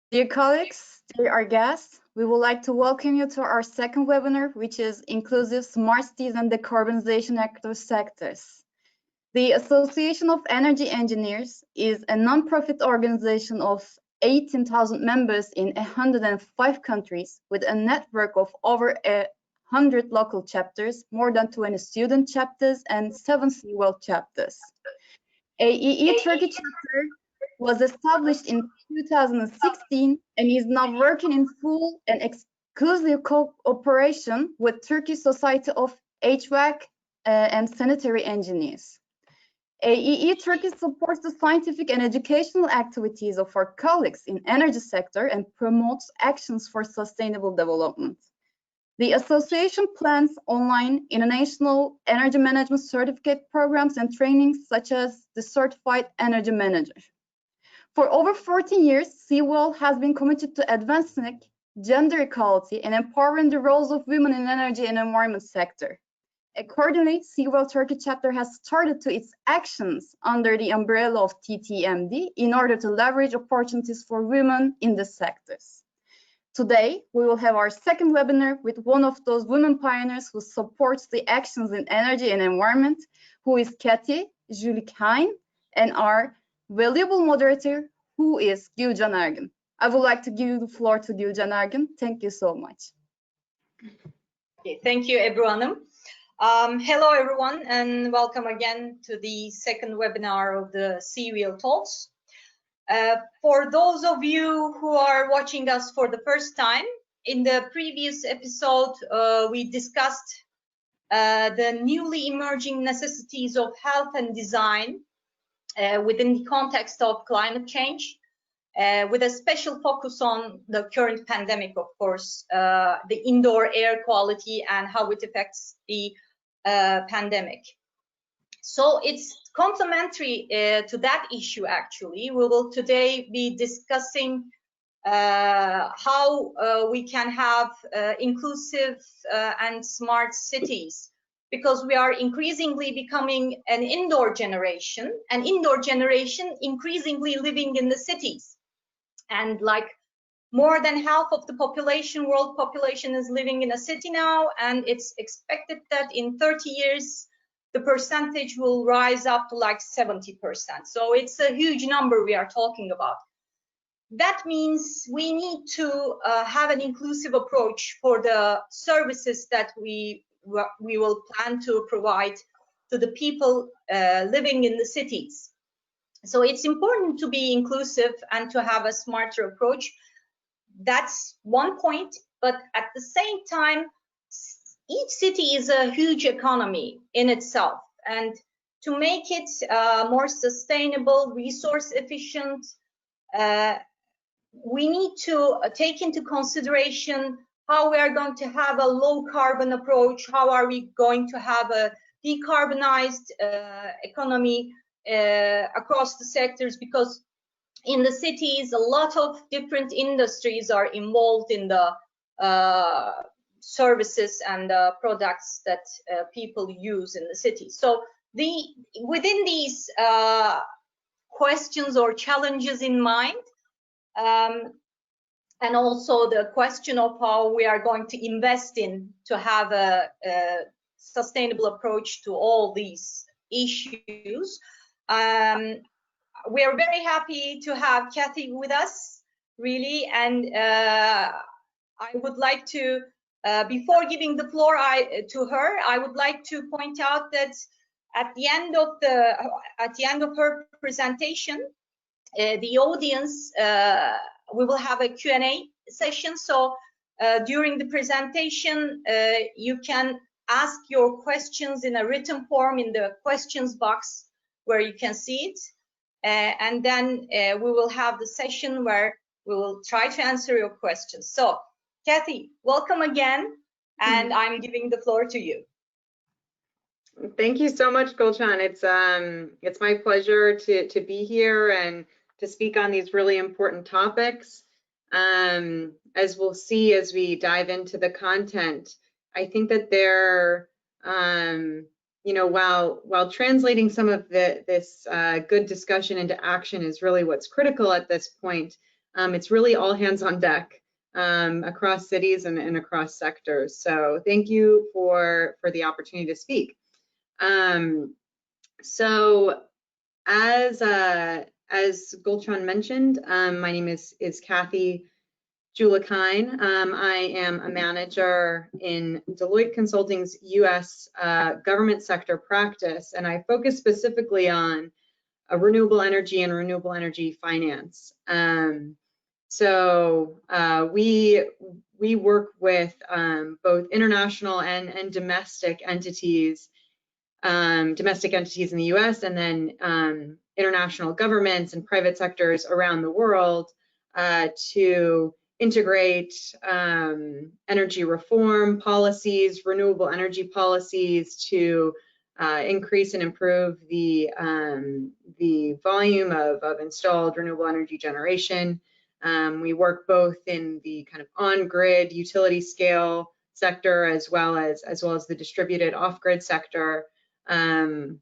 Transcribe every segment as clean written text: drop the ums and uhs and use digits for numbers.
Dear colleagues, dear our guests, we would like to welcome you to our second webinar, which is Inclusive Smart Cities and Decarbonization Active Sectors. The Association of Energy Engineers is a non-profit organization of 18,000 members in 105 countries with a network of over 100 local chapters, more than 20 student chapters, and 7 CWEEL chapters. AEE Turkey chapter was established in 2016 and is now working in full and exclusive cooperation with Turkish Society of HVAC and Sanitary Engineers. AEE Turkey supports the scientific and educational activities of our colleagues in energy sector and promotes actions for sustainable development. The association plans online international energy management certificate programs and trainings such as the Certified Energy Manager. For over 14 years, CWEEL has been committed to advancing gender equality and empowering the roles of women in energy and environment sector. Accordingly, CWEEL Turkey chapter has started to its actions under the umbrella of TTMD in order to leverage opportunities for women in the sectors. Today, we will have our second webinar with one of those women pioneers who supports the actions in energy and environment, who is Kathy Julie Hein, and our valuable moderator, who is Gülcan Ergin. I would like to give the floor to Gülcan Ergin. Thank you so much. Okay, thank you, Ebru Hanım. Hello, everyone, and welcome again to the second webinar of the CWEEL Talks. For those of you who are watching us for the first time, in the previous episode, we discussed the newly emerging necessities of health and design within the context of climate change, with a special focus on the current pandemic, of course, the indoor air quality and how it affects the pandemic. So it's complementary to that issue, actually. We will today be discussing how we can have inclusive and smart cities, because we are increasingly becoming an indoor generation increasingly living in the cities. And like more than half of the population, world population, is living in a city now, and it's expected that in 30 years, the percentage will rise up to like 70%. So it's a huge number we are talking about. That means we need to have an inclusive approach for the services that we will plan to provide to the people living in the cities. So it's important to be inclusive and to have a smarter approach. That's one point, but at the same time, each city is a huge economy in itself, and to make it more sustainable, resource efficient, we need to take into consideration how we are going to have a low carbon approach, how are we going to have a decarbonized economy across the sectors, because in the cities, a lot of different industries are involved in the services and products that people use in the city. So within these questions or challenges in mind, and also the question of how we are going to invest in to have a sustainable approach to all these issues, we are very happy to have Kathy with us, really, and I would like to, before giving the floor to her, I would like to point out that at the end of her presentation, the audience, we will have a Q&A session. So during the presentation, you can ask your questions in a written form in the questions box where you can see it. And then we will have the session where we will try to answer your questions. So, Kathy, welcome again, and I'm giving the floor to you. Thank you so much, Gülcan. It's my pleasure to be here and to speak on these really important topics. As we'll see as we dive into the content, I think that they're you know, while translating some of this good discussion into action is really what's critical at this point, it's really all hands on deck across cities and across sectors. So thank you for the opportunity to speak. So as Gulchan mentioned, my name is Kathy Julakine. I am a manager in Deloitte Consulting's US government sector practice, and I focus specifically on renewable energy and renewable energy finance. So we work with both international and domestic entities in the US, and then international governments and private sectors around the world to integrate energy reform policies, renewable energy policies, to increase and improve the volume of installed renewable energy generation. We work both in the kind of on-grid utility scale sector as well as the distributed off-grid sector. And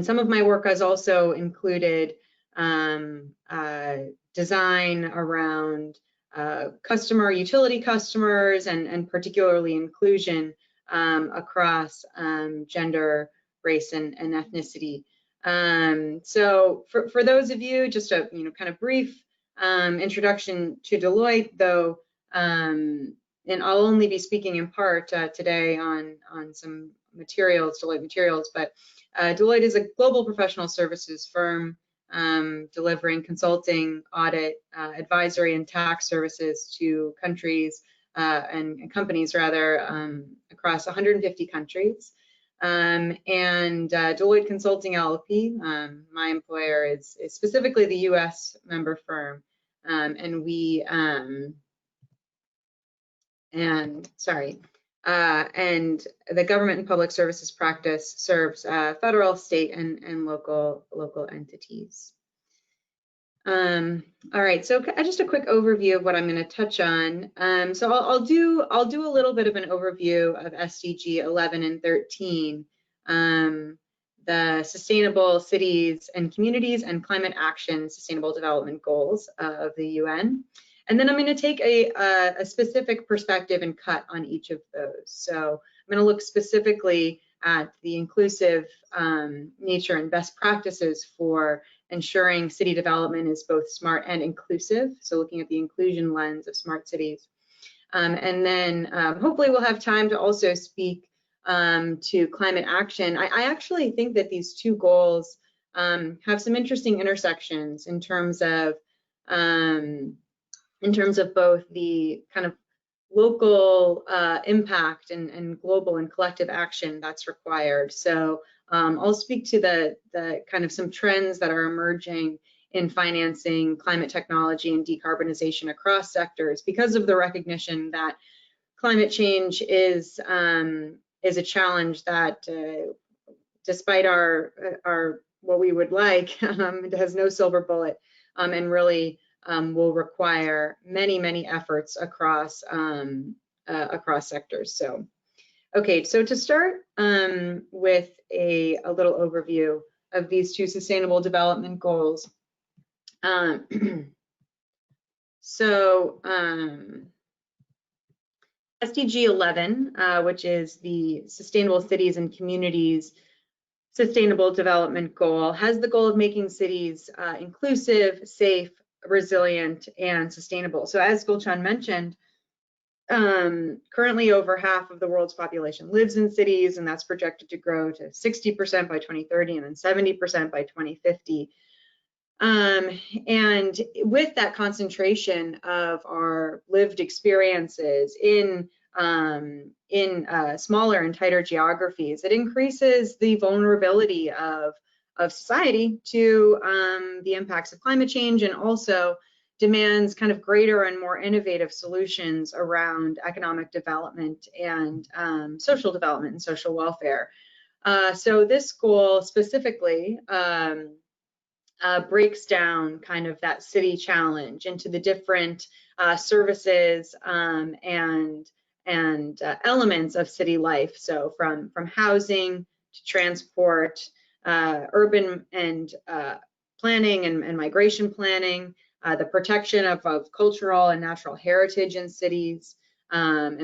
some of my work has also included design around utility customers and particularly inclusion across gender, race, and ethnicity. So for those of you, just a kind of brief introduction to Deloitte, though, and I'll only be speaking in part today on some materials, Deloitte materials, but Deloitte is a global professional services firm delivering consulting, audit, advisory, and tax services to countries and companies rather across 150 countries. And Deloitte Consulting LLP, my employer, is specifically the US member firm, and we and the government and public services practice serves federal, state, and local entities. All right, so just a quick overview of what I'm going to touch on. So I'll do a little bit of an overview of SDG 11 and 13, the Sustainable Cities and Communities and Climate Action Sustainable Development Goals of the UN. And then I'm going to take a specific perspective and cut on each of those. So I'm going to look specifically at the inclusive nature and best practices for ensuring city development is both smart and inclusive. So looking at the inclusion lens of smart cities. And then hopefully we'll have time to also speak to climate action. I actually think that these two goals have some interesting intersections in terms of both the kind of local impact and global and collective action that's required. So I'll speak to the kind of some trends that are emerging in financing climate technology and decarbonization across sectors because of the recognition that climate change is a challenge that despite our what we would like, it has no silver bullet and really will require many efforts across sectors. So, okay, so to start with a little overview of these two sustainable development goals. SDG 11, which is the Sustainable Cities and Communities Sustainable Development Goal, has the goal of making cities inclusive, safe, resilient, and sustainable. So as Gulchan mentioned, currently over half of the world's population lives in cities, and that's projected to grow to 60% by 2030 and then 70% by 2050. And with that concentration of our lived experiences in smaller and tighter geographies, it increases the vulnerability of society to the impacts of climate change, and also demands kind of greater and more innovative solutions around economic development and social development and social welfare. So this goal specifically breaks down kind of that city challenge into the different services and elements of city life. So from housing to transport, urban and planning and migration planning, the protection of cultural and natural heritage in cities and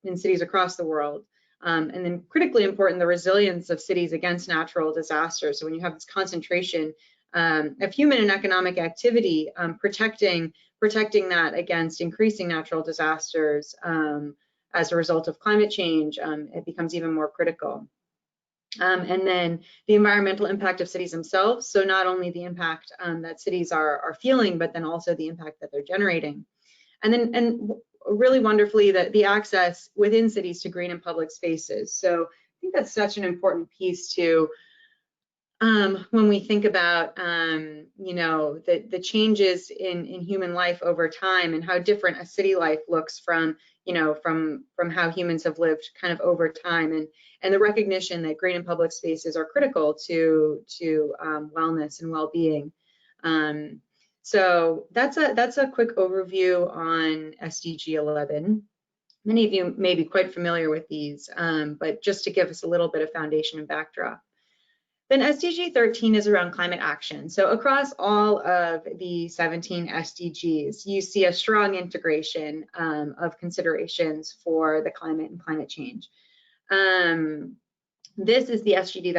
in cities across the world. And then critically important, the resilience of cities against natural disasters. So when you have this concentration of human and economic activity, protecting that against increasing natural disasters as a result of climate change, it becomes even more critical. And then the environmental impact of cities themselves. So not only the impact that cities are feeling, but then also the impact that they're generating. And really wonderfully, the access within cities to green and public spaces. So I think that's such an important piece to when we think about you know, the changes in human life over time and how different a city life looks from, you know, from how humans have lived kind of over time, and the recognition that green and public spaces are critical to wellness and well-being. So that's a quick overview on SDG 11. Many of you may be quite familiar with these, but just to give us a little bit of foundation and backdrop. Then SDG 13 is around climate action. So across all of the 17 SDGs, you see a strong integration of considerations for the climate and climate change. This is the SDG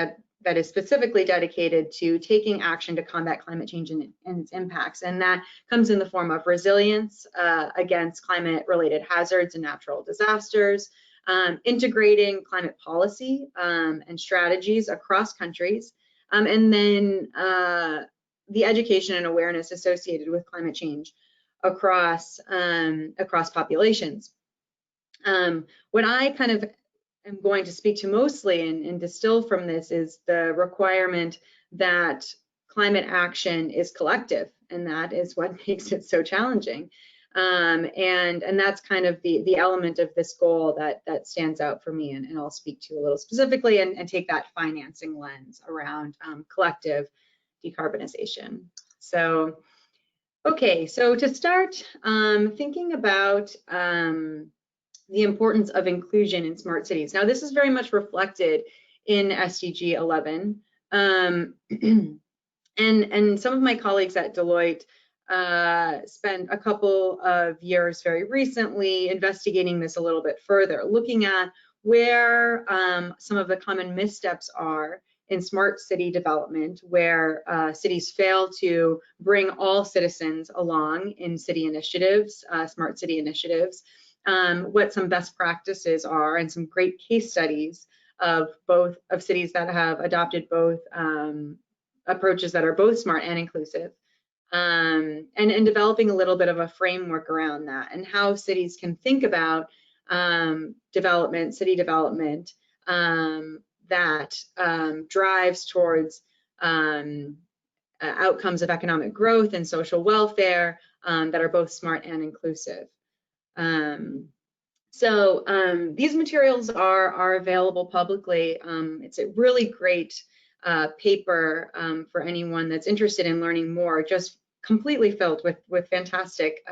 that is specifically dedicated to taking action to combat climate change and its impacts. And that comes in the form of resilience against climate-related hazards and natural disasters, integrating climate policy and strategies across countries, and then the education and awareness associated with climate change across populations. What I kind of am going to speak to mostly and distill from this is the requirement that climate action is collective, and that is what makes it so challenging. And that's kind of the element of this goal that stands out for me, and I'll speak to a little specifically and take that financing lens around collective decarbonization. So, okay, so to start thinking about the importance of inclusion in smart cities. Now, this is very much reflected in SDG 11, and some of my colleagues at Deloitte spent a couple of years very recently investigating this a little bit further, looking at where some of the common missteps are in smart city development, where cities fail to bring all citizens along in city initiatives, smart city initiatives, what some best practices are, and some great case studies of cities that have adopted both approaches that are both smart and inclusive. And developing a little bit of a framework around that and how cities can think about city development that drives towards outcomes of economic growth and social welfare that are both smart and inclusive. These materials are available publicly. It's a really great paper for anyone that's interested in learning more, just completely filled with fantastic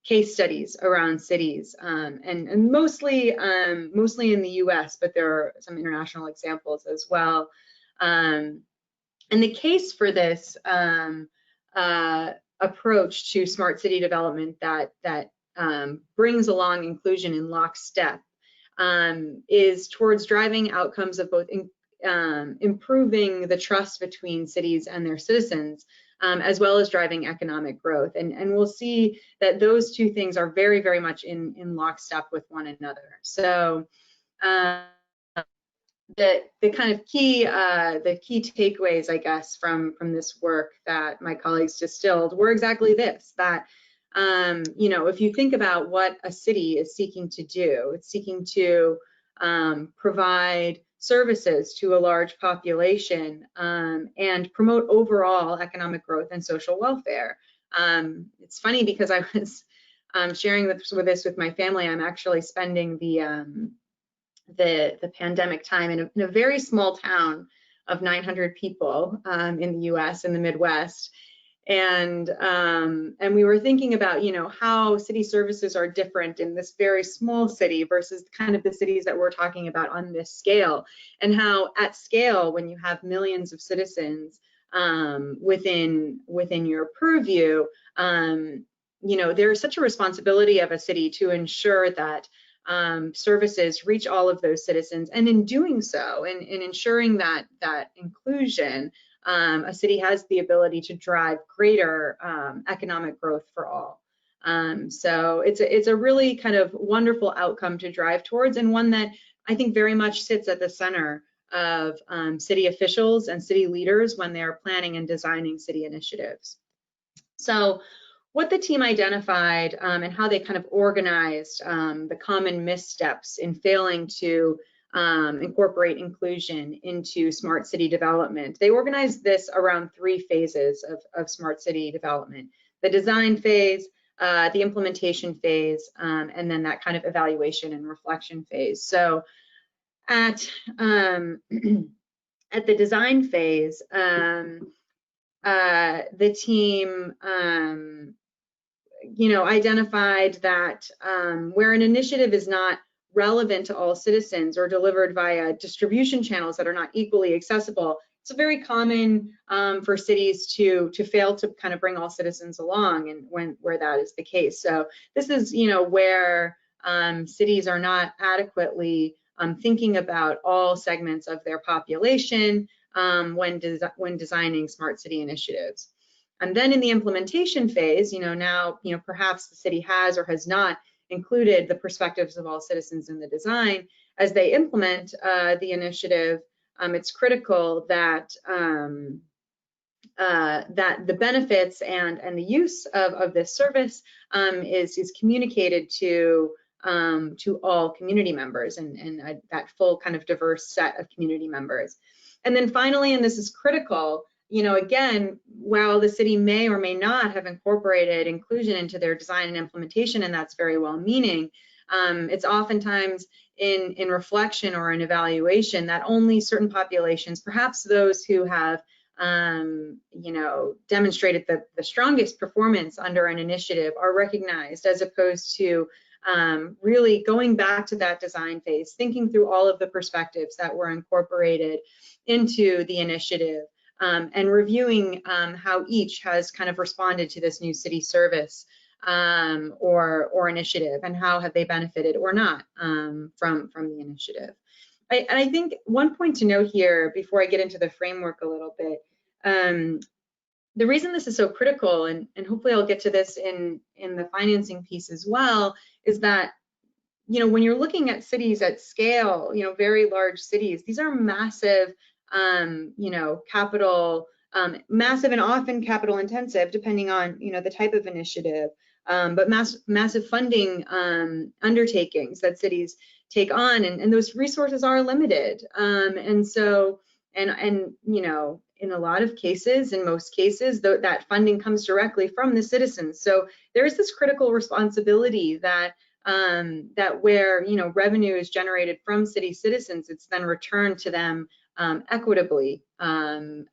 case studies around cities, and mostly in the US, but there are some international examples as well. And the case for this approach to smart city development that brings along inclusion in lockstep is towards driving outcomes of both improving the trust between cities and their citizens, as well as driving economic growth. And we'll see that those two things are very, very much in lockstep with one another. So the kind of key takeaways, I guess, from this work that my colleagues distilled were exactly this, that you know, if you think about what a city is seeking to do, it's seeking to provide services to a large population and promote overall economic growth and social welfare. It's funny because I was sharing this with my family. I'm actually spending the pandemic time in a very small town of 900 people in the US, in the Midwest. And we were thinking about, you know, how city services are different in this very small city versus kind of the cities that we're talking about on this scale, and how at scale, when you have millions of citizens, within your purview, you know, there's such a responsibility of a city to ensure that services reach all of those citizens, and in doing so, and in ensuring that inclusion, a city has the ability to drive greater economic growth for all. So it's a really kind of wonderful outcome to drive towards, and one that I think very much sits at the center of city officials and city leaders when they are planning and designing city initiatives. So what the team identified and how they kind of organized the common missteps in failing to incorporate inclusion into smart city development. They organized this around 3 phases of smart city development: the design phase, the implementation phase, and then that kind of evaluation and reflection phase. So at the design phase, the team you know, identified that where an initiative is not relevant to all citizens or delivered via distribution channels that are not equally accessible, it's very common for cities to fail to kind of bring all citizens along, and where that is the case. So this is, you know, where cities are not adequately thinking about all segments of their population when designing smart city initiatives. And then in the implementation phase, you know, now, you know, perhaps the city has or has not included the perspectives of all citizens in the design. As they implement the initiative, it's critical that that the benefits and the use of this service is communicated to all community members, and that full kind of diverse set of community members. And then finally, and this is critical, you know, again, while the city may or may not have incorporated inclusion into their design and implementation, and that's very well-meaning, it's oftentimes in reflection or in evaluation that only certain populations, perhaps those who have, you know, demonstrated the strongest performance under an initiative, are recognized, as opposed to really going back to that design phase, thinking through all of the perspectives that were incorporated into the initiative, and reviewing how each has kind of responded to this new city service or initiative, and how have they benefited or not from the initiative. I think one point to note here before I get into the framework a little bit, the reason this is so critical, and hopefully I'll get to this in the financing piece as well, is that, you know, when you're looking at cities at scale, you know, very large cities, these are massive, you know, capital, massive and often capital intensive, depending on, you know, the type of initiative, but massive funding undertakings that cities take on, and those resources are limited. And so, and you know, in a lot of cases, in most cases, that funding comes directly from the citizens. So there is this critical responsibility that that where, you know, revenue is generated from city citizens, it's then returned to them equitably and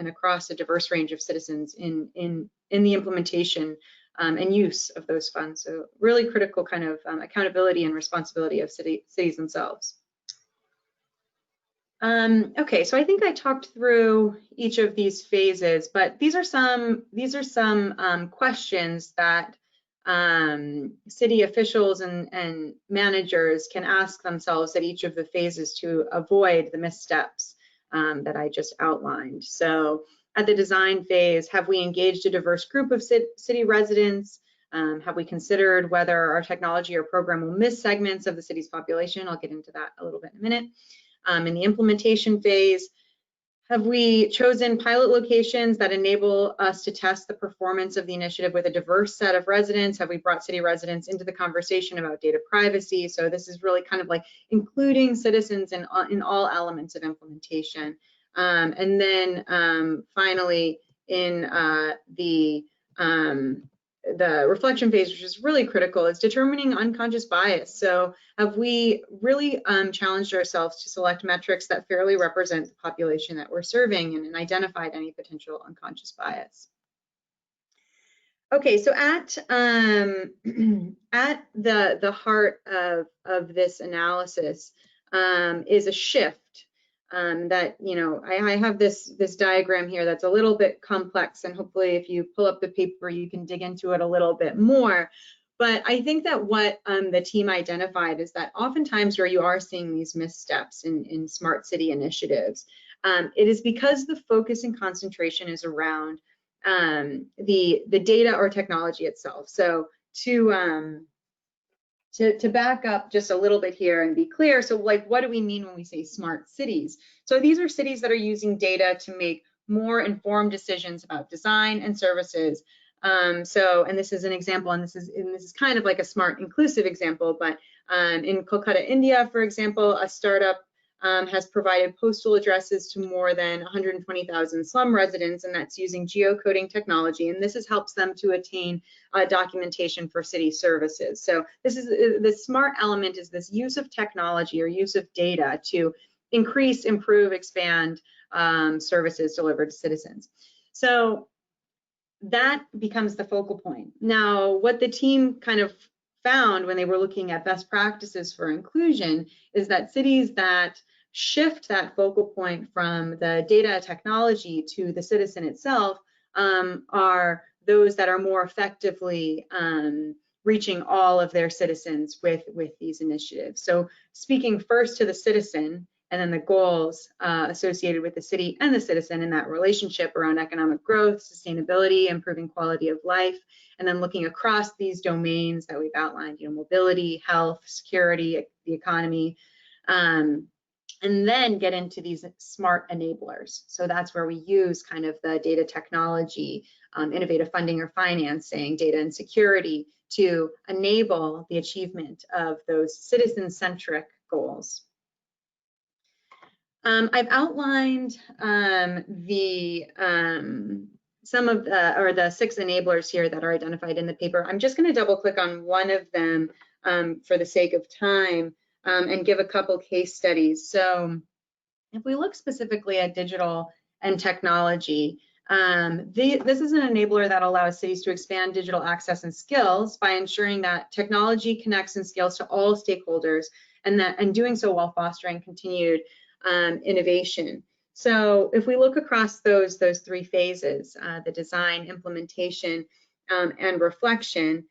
across a diverse range of citizens in the implementation and use of those funds. So really critical kind of accountability and responsibility of cities themselves. Okay, so I think I talked through each of these phases, but these are some questions that city officials and managers can ask themselves at each of the phases to avoid the missteps that I just outlined. So at the design phase, have we engaged a diverse group of city residents? Have we considered whether our technology or program will miss segments of the city's population? I'll get into that a little bit in a minute. In the implementation phase, have we chosen pilot locations that enable us to test the performance of the initiative with a diverse set of residents? Have we brought city residents into the conversation about data privacy? So this is really kind of like including citizens in all elements of implementation. And then finally, in the reflection phase, which is really critical, is determining unconscious bias. So have we really challenged ourselves to select metrics that fairly represent the population that we're serving, and identified any potential unconscious bias? Okay, so at the heart of this analysis is a shift that, you know, I have this diagram here that's a little bit complex, and hopefully if you pull up the paper, you can dig into it a little bit more. But I think that what the team identified is that oftentimes where you are seeing these missteps in smart city initiatives, it is because the focus and concentration is around the data or technology itself. So to back up just a little bit here and be clear, so like, what do we mean when we say smart cities? So these are cities that are using data to make more informed decisions about design and services. And this is an example, and this is kind of like a smart inclusive example, but in Kolkata, India, for example, a startup has provided postal addresses to more than 120,000 slum residents, and that's using geocoding technology. And this helps them to attain documentation for city services. So this is the smart element, is this use of technology or use of data to increase, improve, expand services delivered to citizens. So that becomes the focal point. Now, what the team kind of found when they were looking at best practices for inclusion is that cities that shift that focal point from the data technology to the citizen itself are those that are more effectively reaching all of their citizens with these initiatives. So speaking first to the citizen, and then the goals associated with the city and the citizen in that relationship around economic growth, sustainability, improving quality of life, and then looking across these domains that we've outlined, you know, mobility, health, security, the economy, and then get into these smart enablers. So that's where we use kind of the data technology, innovative funding or financing, data and security to enable the achievement of those citizen-centric goals. I've outlined some of the 6 enablers here that are identified in the paper. I'm just going to double click on one of them for the sake of time and give a couple case studies. So if we look specifically at digital and technology, this is an enabler that allows cities to expand digital access and skills by ensuring that technology connects and scales to all stakeholders, and doing so while fostering continued innovation. So if we look across those 3 phases, the design, implementation, and reflection,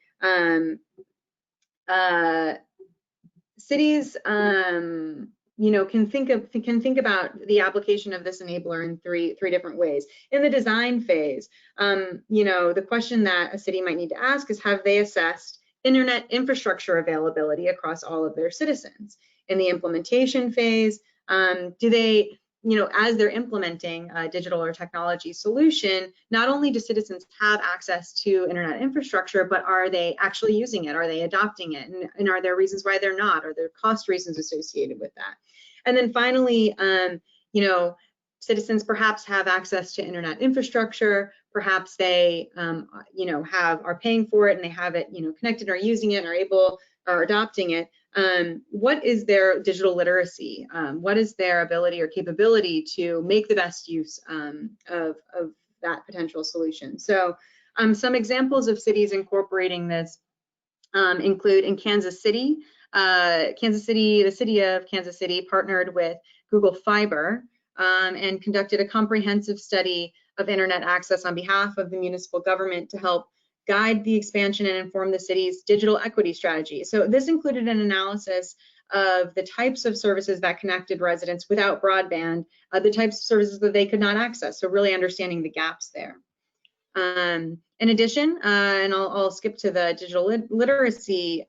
cities, you know, can think about the application of this enabler in three different ways. In the design phase, you know, the question that a city might need to ask is, have they assessed internet infrastructure availability across all of their citizens? In the implementation phase, do they, you know, as they're implementing a digital or technology solution, not only do citizens have access to internet infrastructure, but are they actually using it? Are they adopting it? And are there reasons why they're not? Are there cost reasons associated with that? And then finally, you know, citizens perhaps have access to internet infrastructure, perhaps they, you know, are paying for it and they have it, you know, connected or using it or adopting it. What is their digital literacy? What is their ability or capability to make the best use of that potential solution? So some examples of cities incorporating this include in Kansas City. The city of Kansas City partnered with Google Fiber and conducted a comprehensive study of internet access on behalf of the municipal government to help guide the expansion and inform the city's digital equity strategy. So this included an analysis of the types of services that connected residents without broadband, the types of services that they could not access, so really understanding the gaps there. In addition, and I'll skip to the digital literacy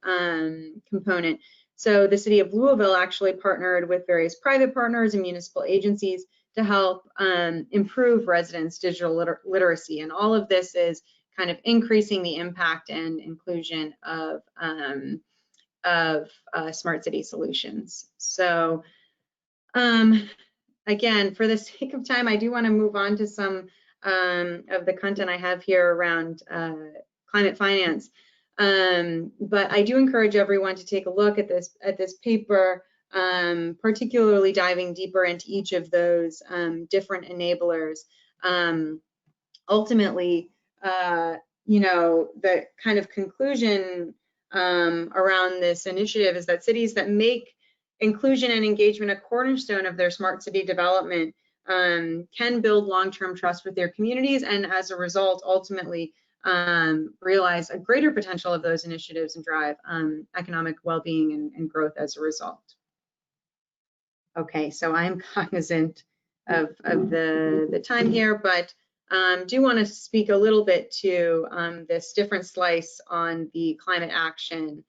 component, so the city of Louisville actually partnered with various private partners and municipal agencies to help improve residents' digital literacy, and all of this is kind of increasing the impact and inclusion of smart city solutions. So again, for the sake of time, I do want to move on to some of the content I have here around climate finance. But I do encourage everyone to take a look at this paper, particularly diving deeper into each of those different enablers. Ultimately, you know, the kind of conclusion around this initiative is that cities that make inclusion and engagement a cornerstone of their smart city development can build long-term trust with their communities, and as a result, ultimately realize a greater potential of those initiatives and drive economic well-being and growth as a result. Okay, so I'm cognizant of the time here, but do want to speak a little bit to this different slice on the climate action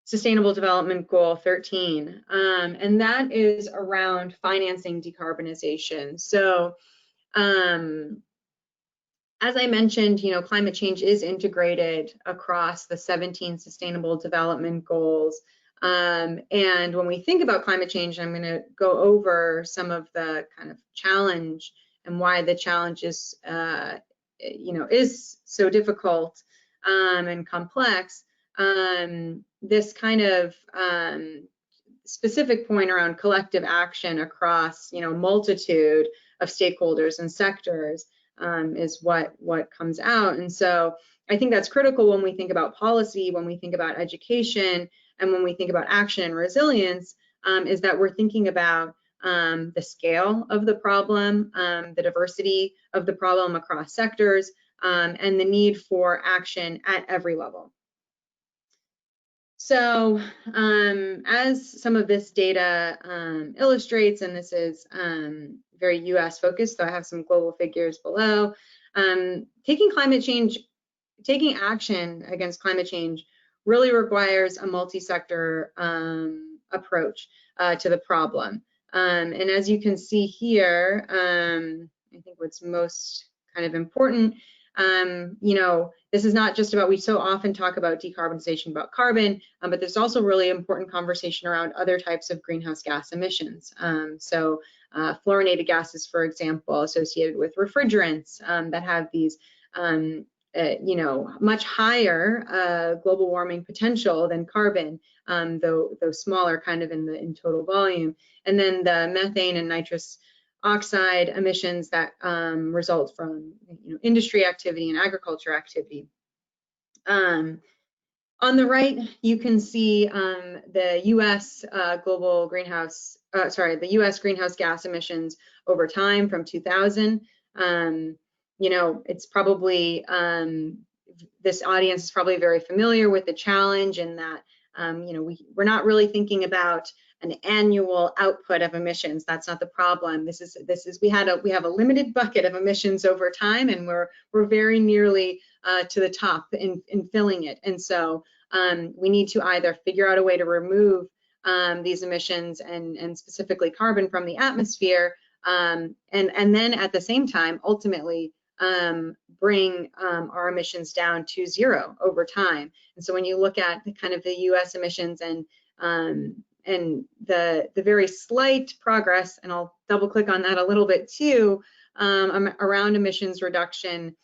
Sustainable Development Goal 13, and that is around financing decarbonization. So as I mentioned, climate change is integrated across the 17 Sustainable Development Goals. And when we think about climate change, I'm going to go over some of the kind of challenge and why the challenge is, is so difficult and complex. This kind of specific point around collective action across, multitude of stakeholders and sectors is what comes out. And so I think that's critical when we think about policy, when we think about education, and when we think about action and resilience, is that we're thinking about the scale of the problem, the diversity of the problem across sectors, and the need for action at every level. So as some of this data illustrates, and this is very US focused, so I have some global figures below, taking action against climate change really requires a multi-sector approach to the problem. And as you can see here, I think what's most kind of important, this is not just about, we so often talk about decarbonization about carbon, but there's also really important conversation around other types of greenhouse gas emissions. So fluorinated gases, for example, associated with refrigerants that have these, much higher global warming potential than carbon, though smaller kind of in total volume. And then the methane and nitrous oxide emissions that result from industry activity and agriculture activity. On the right, you can see the U.S. the U.S. greenhouse gas emissions over time from 2000. It's probably this audience is probably very familiar with the challenge in that we're not really thinking about an annual output of emissions. That's not the problem. We have a limited bucket of emissions over time, and we're very nearly to the top in filling it. And so we need to either figure out a way to remove these emissions and specifically carbon from the atmosphere, and then at the same time ultimately bring our emissions down to zero over time. And so when you look at the kind of the U.S. emissions and the very slight progress, and I'll double click on that a little bit too, around emissions reduction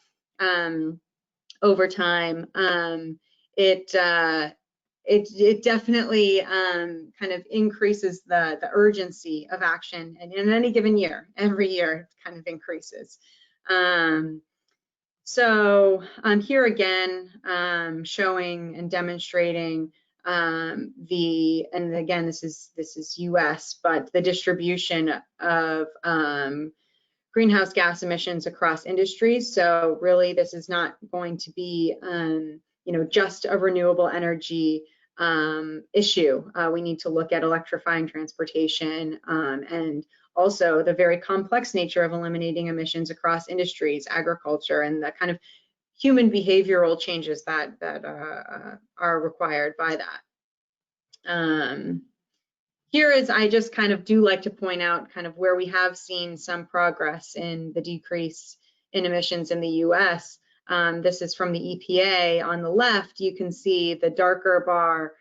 over time, it definitely kind of increases the urgency of action, and in any given year, every year it kind of increases. So I'm here again showing and demonstrating and again, this is US, but the distribution of greenhouse gas emissions across industries. So really, this is not going to be just a renewable energy issue. We need to look at electrifying transportation and also the very complex nature of eliminating emissions across industries, agriculture, and the kind of human behavioral changes that are required by that. Here is, I just kind of do like to point out kind of where we have seen some progress in the decrease in emissions in the US. This is from the EPA. On the left, you can see the darker bar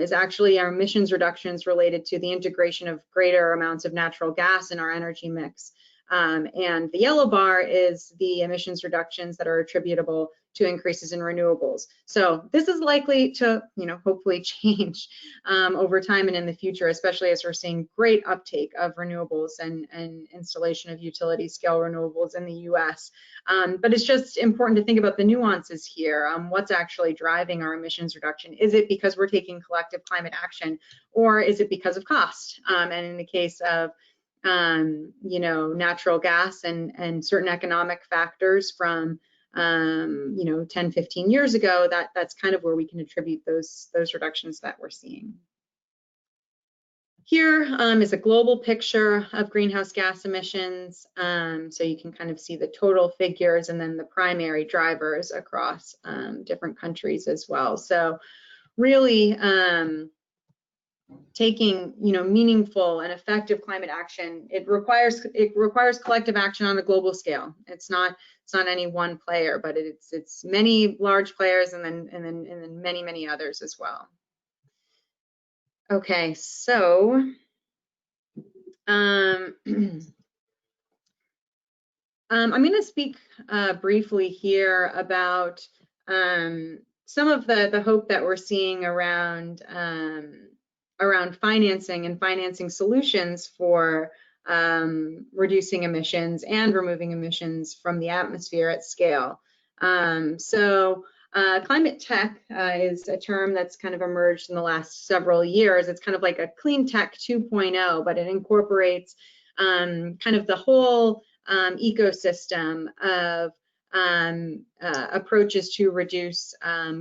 is actually our emissions reductions related to the integration of greater amounts of natural gas in our energy mix. And the yellow bar is the emissions reductions that are attributable to increases in renewables. So this is likely to, hopefully change over time and in the future, especially as we're seeing great uptake of renewables and installation of utility scale renewables in the US. But it's just important to think about the nuances here. What's actually driving our emissions reduction? Is it because we're taking collective climate action, or is it because of cost? And in the case of natural gas and certain economic factors from 10, 15 years ago, that's kind of where we can attribute those reductions that we're seeing. Here is a global picture of greenhouse gas emissions. So you can kind of see the total figures and then the primary drivers across different countries as well. So really taking meaningful and effective climate action, it requires collective action on a global scale. It's not any one player, but it's many large players and then many others as well. Okay, so I'm going to speak briefly here about some of the hope that we're seeing around financing and financing solutions for reducing emissions and removing emissions from the atmosphere at scale. Climate tech is a term that's kind of emerged in the last several years. It's kind of like a clean tech 2.0, but it incorporates kind of the whole ecosystem of approaches to reduce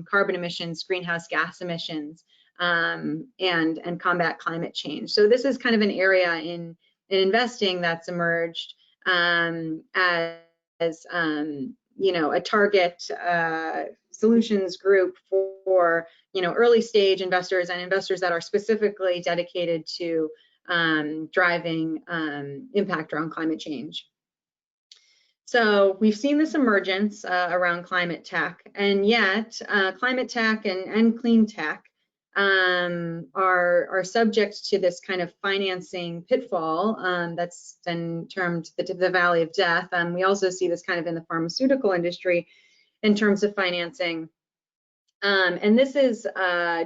carbon emissions, greenhouse gas emissions, and combat climate change. So this is kind of an area in investing that's emerged as a target solutions group for early stage investors and investors that are specifically dedicated to driving impact around climate change. So we've seen this emergence around climate tech, and yet climate tech and clean tech are subject to this kind of financing pitfall that's been termed the valley of death. We also see this kind of in the pharmaceutical industry in terms of financing. And this is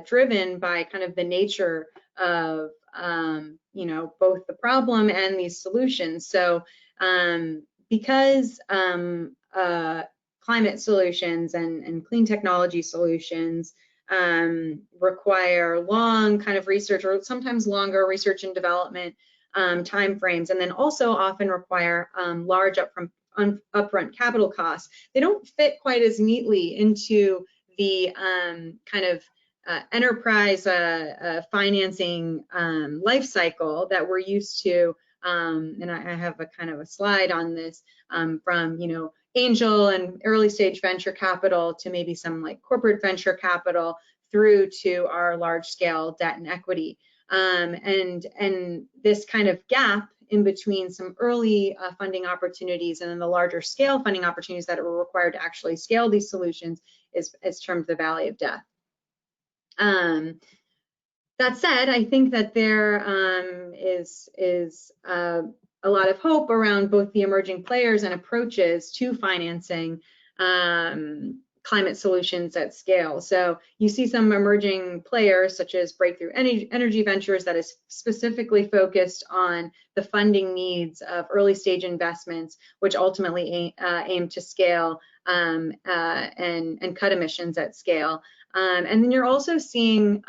driven by kind of the nature of both the problem and these solutions. So because climate solutions and clean technology solutions require long kind of research, or sometimes longer research and development timeframes, and then also often require large upfront capital costs, they don't fit quite as neatly into the kind of enterprise financing life cycle that we're used to. And I have a kind of a slide on this from angel and early stage venture capital to maybe some like corporate venture capital through to our large scale debt and equity. And this kind of gap in between some early funding opportunities and then the larger scale funding opportunities that are required to actually scale these solutions is termed the valley of death. That said, I think that there is a lot of hope around both the emerging players and approaches to financing climate solutions at scale. So you see some emerging players such as Breakthrough Energy Ventures that is specifically focused on the funding needs of early stage investments, which ultimately aim to scale and cut emissions at scale. And then you're also seeing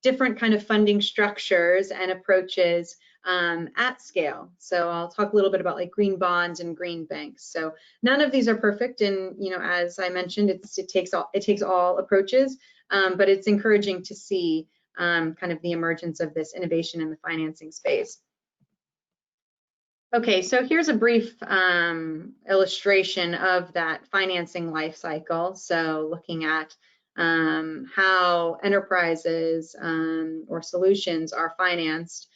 different kind of funding structures and approaches at scale. So I'll talk a little bit about like green bonds and green banks. So none of these are perfect, and as I mentioned, it takes all approaches, but it's encouraging to see kind of the emergence of this innovation in the financing space. Okay, so here's a brief illustration of that financing life cycle. So looking at how enterprises or solutions are financed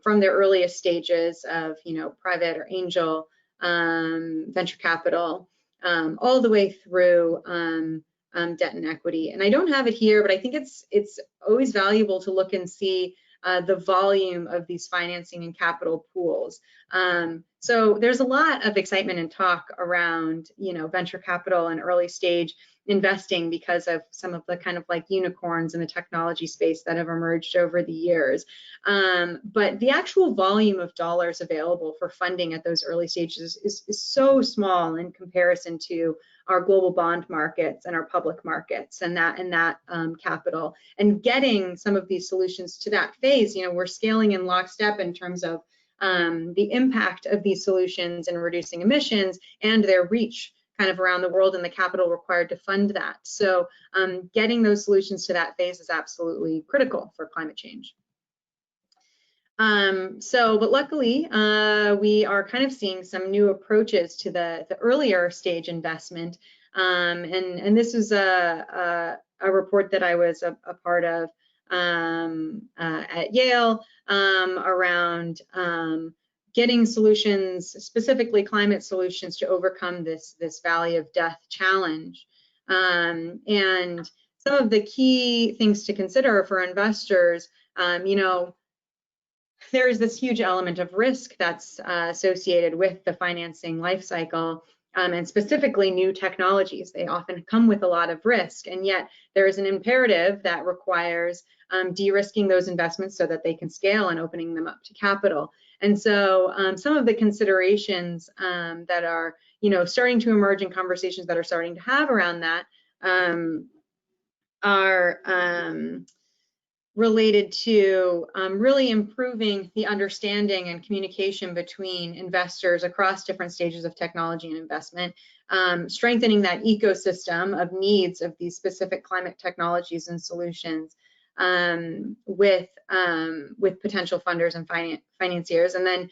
from their earliest stages of private or angel venture capital all the way through debt and equity. And I don't have it here, but I think it's always valuable to look and see the volume of these financing and capital pools. So there's a lot of excitement and talk around, venture capital and early stage investing because of some of the kind of like unicorns in the technology space that have emerged over the years. But the actual volume of dollars available for funding at those early stages is so small in comparison to our global bond markets and our public markets and that capital. And getting some of these solutions to that phase, we're scaling in lockstep in terms of the impact of these solutions in reducing emissions and their reach kind of around the world and the capital required to fund that. So getting those solutions to that phase is absolutely critical for climate change. But luckily, we are kind of seeing some new approaches to the earlier stage investment. And this was a report that I was a part of at Yale around getting solutions, specifically climate solutions, to overcome this valley of death challenge. And some of the key things to consider for investors, there is this huge element of risk that's associated with the financing life cycle, and specifically new technologies. They often come with a lot of risk, and yet there is an imperative that requires de-risking those investments so that they can scale and opening them up to capital. And so some of the considerations that are, starting to emerge in conversations that are starting to have around that are related to really improving the understanding and communication between investors across different stages of technology and investment, strengthening that ecosystem of needs of these specific climate technologies and solutions with potential funders and financiers, and then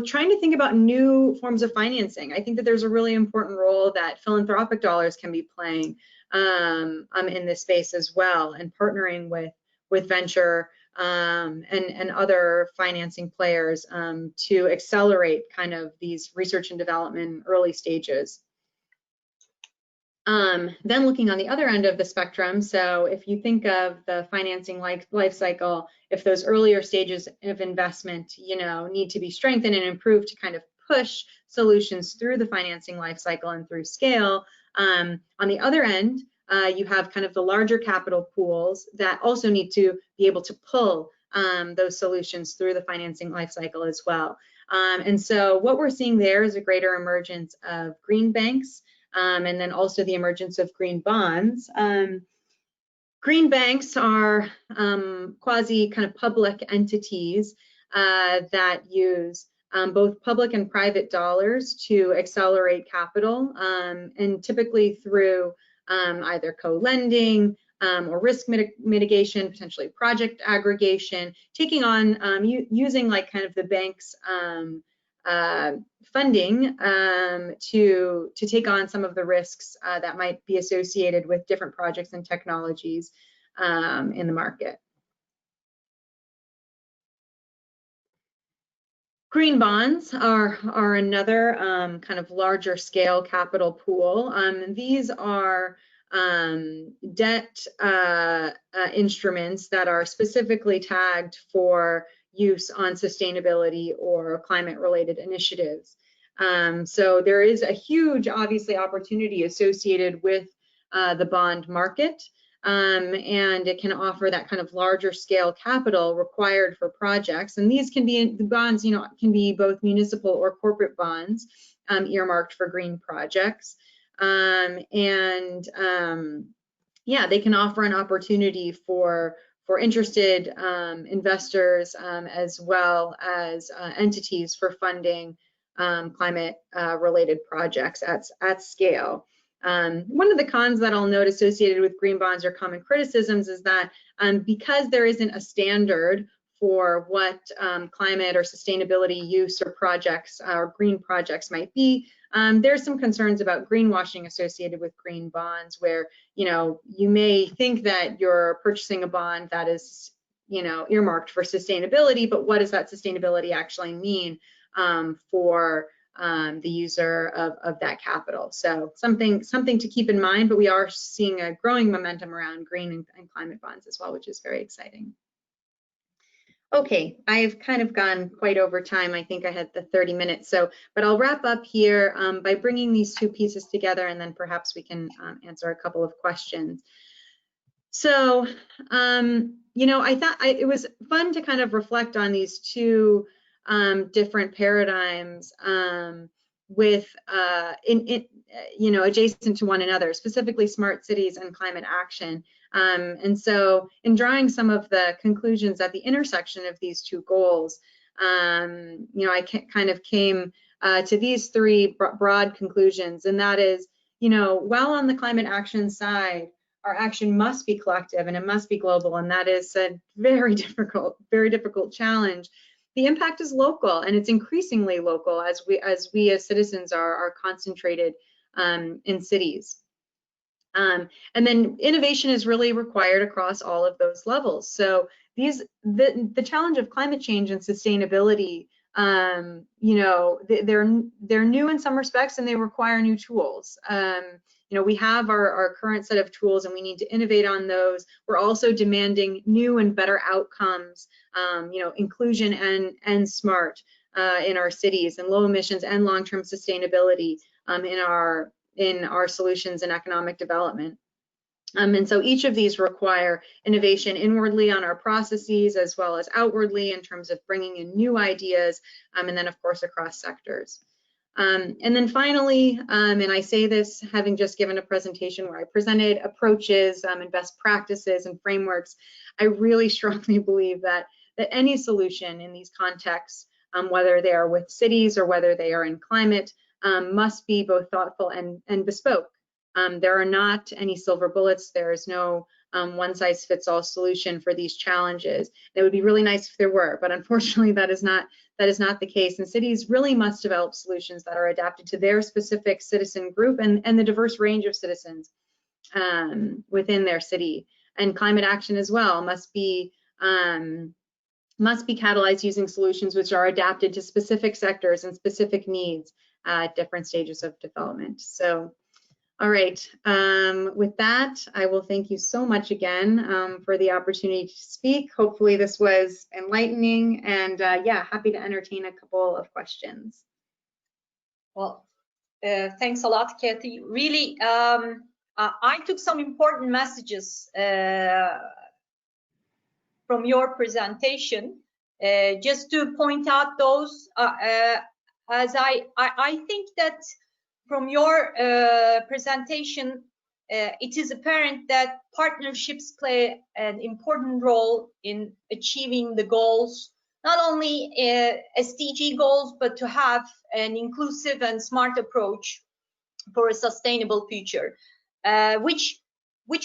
trying to think about new forms of financing. I think that there's a really important role that philanthropic dollars can be playing in this space as well, and partnering with venture and other financing players to accelerate kind of these research and development early stages. Then looking on the other end of the spectrum, so if you think of the financing life cycle, if those earlier stages of investment, need to be strengthened and improved to kind of push solutions through the financing life cycle and through scale, on the other end, you have kind of the larger capital pools that also need to be able to pull those solutions through the financing life cycle as well. And so what we're seeing there is a greater emergence of green banks, and then also the emergence of green bonds. Green banks are quasi kind of public entities that use both public and private dollars to accelerate capital, and typically through either co-lending or risk mitigation, potentially project aggregation, taking on using like kind of the bank's funding to take on some of the risks that might be associated with different projects and technologies in the market. Green bonds are another kind of larger scale capital pool. These are debt instruments that are specifically tagged for use on sustainability or climate related initiatives. So there is a huge, obviously, opportunity associated with the bond market. And it can offer that kind of larger scale capital required for projects. And these can be, the bonds, can be both municipal or corporate bonds earmarked for green projects. Yeah, they can offer an opportunity for interested investors as well as entities for funding climate related projects at scale. One of the cons that I'll note associated with green bonds or common criticisms is that because there isn't a standard for what climate or sustainability use or projects or green projects might be, there's some concerns about greenwashing associated with green bonds, where you may think that you're purchasing a bond that is earmarked for sustainability, but what does that sustainability actually mean for the user of that capital? So something to keep in mind, but we are seeing a growing momentum around green and climate bonds as well, which is very exciting. Okay, I've kind of gone quite over time. I think I had the 30 minutes. So, but I'll wrap up here by bringing these two pieces together, and then perhaps we can answer a couple of questions. So, you know, I thought it was fun to kind of reflect on these two different paradigms with you know, adjacent to one another, specifically smart cities and climate action. And so in drawing some of the conclusions at the intersection of these two goals, you know, I kind of came to these three broad conclusions, and that is, you know, while on the climate action side, our action must be collective and it must be global, and that is a very difficult challenge. The impact is local, and it's increasingly local as we as citizens are concentrated in cities. And then innovation is really required across all of those levels. So the challenge of climate change and sustainability, you know, they're new in some respects, and they require new tools. You know, we have our current set of tools, and we need to innovate on those. We're also demanding new and better outcomes, you know, inclusion and smart in our cities, and low emissions and long-term sustainability in our solutions and economic development. And so each of these require innovation inwardly on our processes as well as outwardly in terms of bringing in new ideas, and then of course across sectors. And then finally, and I say this having just given a presentation where I presented approaches and best practices and frameworks, I really strongly believe that any solution in these contexts, whether they are with cities or whether they are in climate, must be both thoughtful and bespoke. There are not any silver bullets. There is no one-size-fits-all solution for these challenges. It would be really nice if there were, but unfortunately that is not the case. And cities really must develop solutions that are adapted to their specific citizen group and the diverse range of citizens within their city. And climate action as well must be catalyzed using solutions which are adapted to specific sectors and specific needs at different stages of development. So, all right, with that, I will thank you so much again for the opportunity to speak. Hopefully this was enlightening, and yeah, happy to entertain a couple of questions. Well, thanks a lot, Kathy. Really, I took some important messages from your presentation. Just to point out those, as I think that from your presentation, it is apparent that partnerships play an important role in achieving the goals, not only SDG goals, but to have an inclusive and smart approach for a sustainable future, which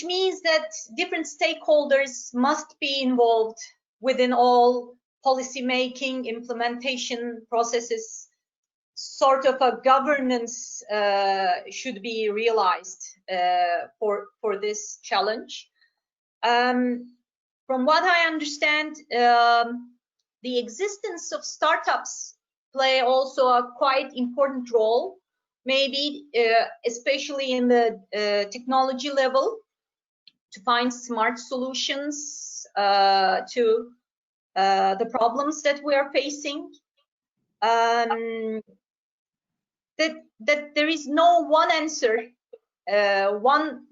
means that different stakeholders must be involved within all policy making, implementation processes. Sort of a governance should be realized for this challenge. From what I understand, the existence of startups play also a quite important role, maybe especially in the technology level, to find smart solutions to the problems that we are facing. That there is no one answer, one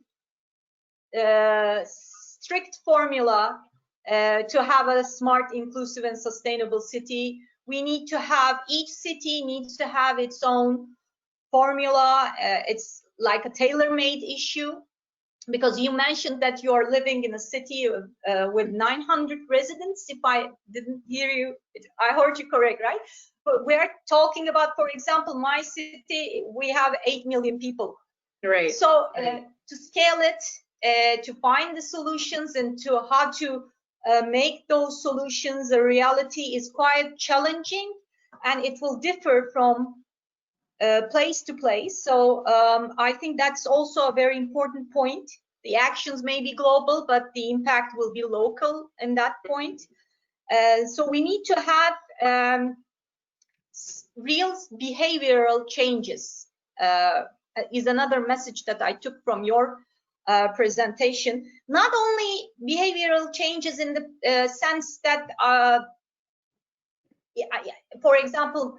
strict formula to have a smart, inclusive, and sustainable city. We need to have, each city needs to have its own formula. It's like a tailor-made issue, because you mentioned that you are living in a city with 900 residents. If I didn't hear you, I heard you correct, right? But we're talking about, for example, my city, we have 8 million people. Right. So to scale it, to find the solutions and to how to make those solutions a reality is quite challenging, and it will differ from place to place. So I think that's also a very important point. The actions may be global, but the impact will be local in that point. So we need to have real behavioral changes, is another message that I took from your presentation. Not only behavioral changes in the sense that for example,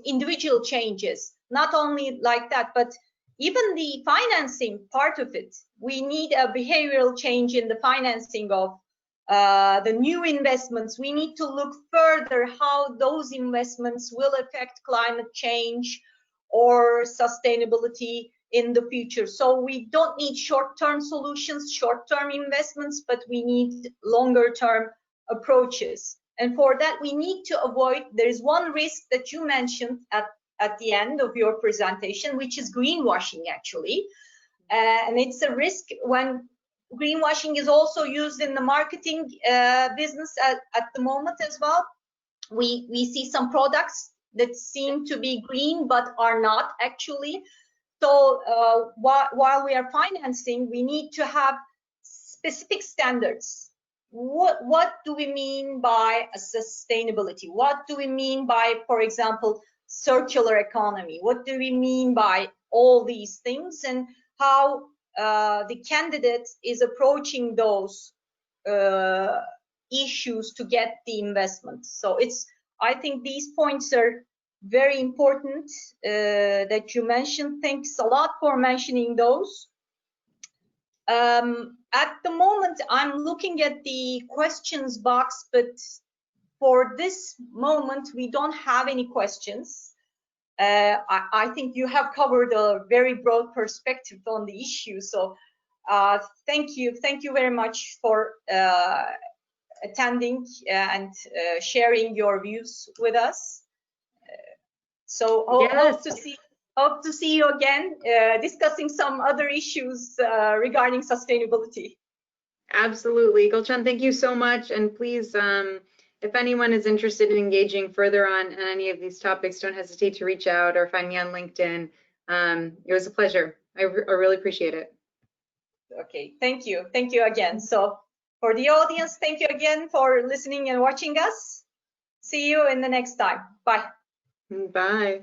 individual changes, not only like that, but even the financing part of it. We need a behavioral change in the financing of the new investments. We need to look further how those investments will affect climate change or sustainability in the future. So we don't need short-term solutions, short-term investments, but we need longer-term approaches. And for that, we need to avoid, there's one risk that you mentioned at the end of your presentation, which is greenwashing, actually. And it's a risk when greenwashing is also used in the marketing business at the moment as well. We see some products that seem to be green but are not actually. So while we are financing, we need to have specific standards. What do we mean by sustainability? What do we mean by, for example, circular economy? What do we mean by all these things, and how the candidate is approaching those issues to get the investment? So I think these points are very important that you mentioned. Thanks a lot for mentioning those. At the moment, I'm looking at the questions box, but for this moment, we don't have any questions. I think you have covered a very broad perspective on the issue. So thank you very much for attending and sharing your views with us. So Yes. hope to see you again discussing some other issues regarding sustainability. Absolutely. Gulcan, thank you so much. And please, if anyone is interested in engaging further on any of these topics, don't hesitate to reach out or find me on LinkedIn. It was a pleasure. I really appreciate it. Okay, thank you. Thank you again. So for the audience, thank you again for listening and watching us. See you in the next time. Bye. Bye.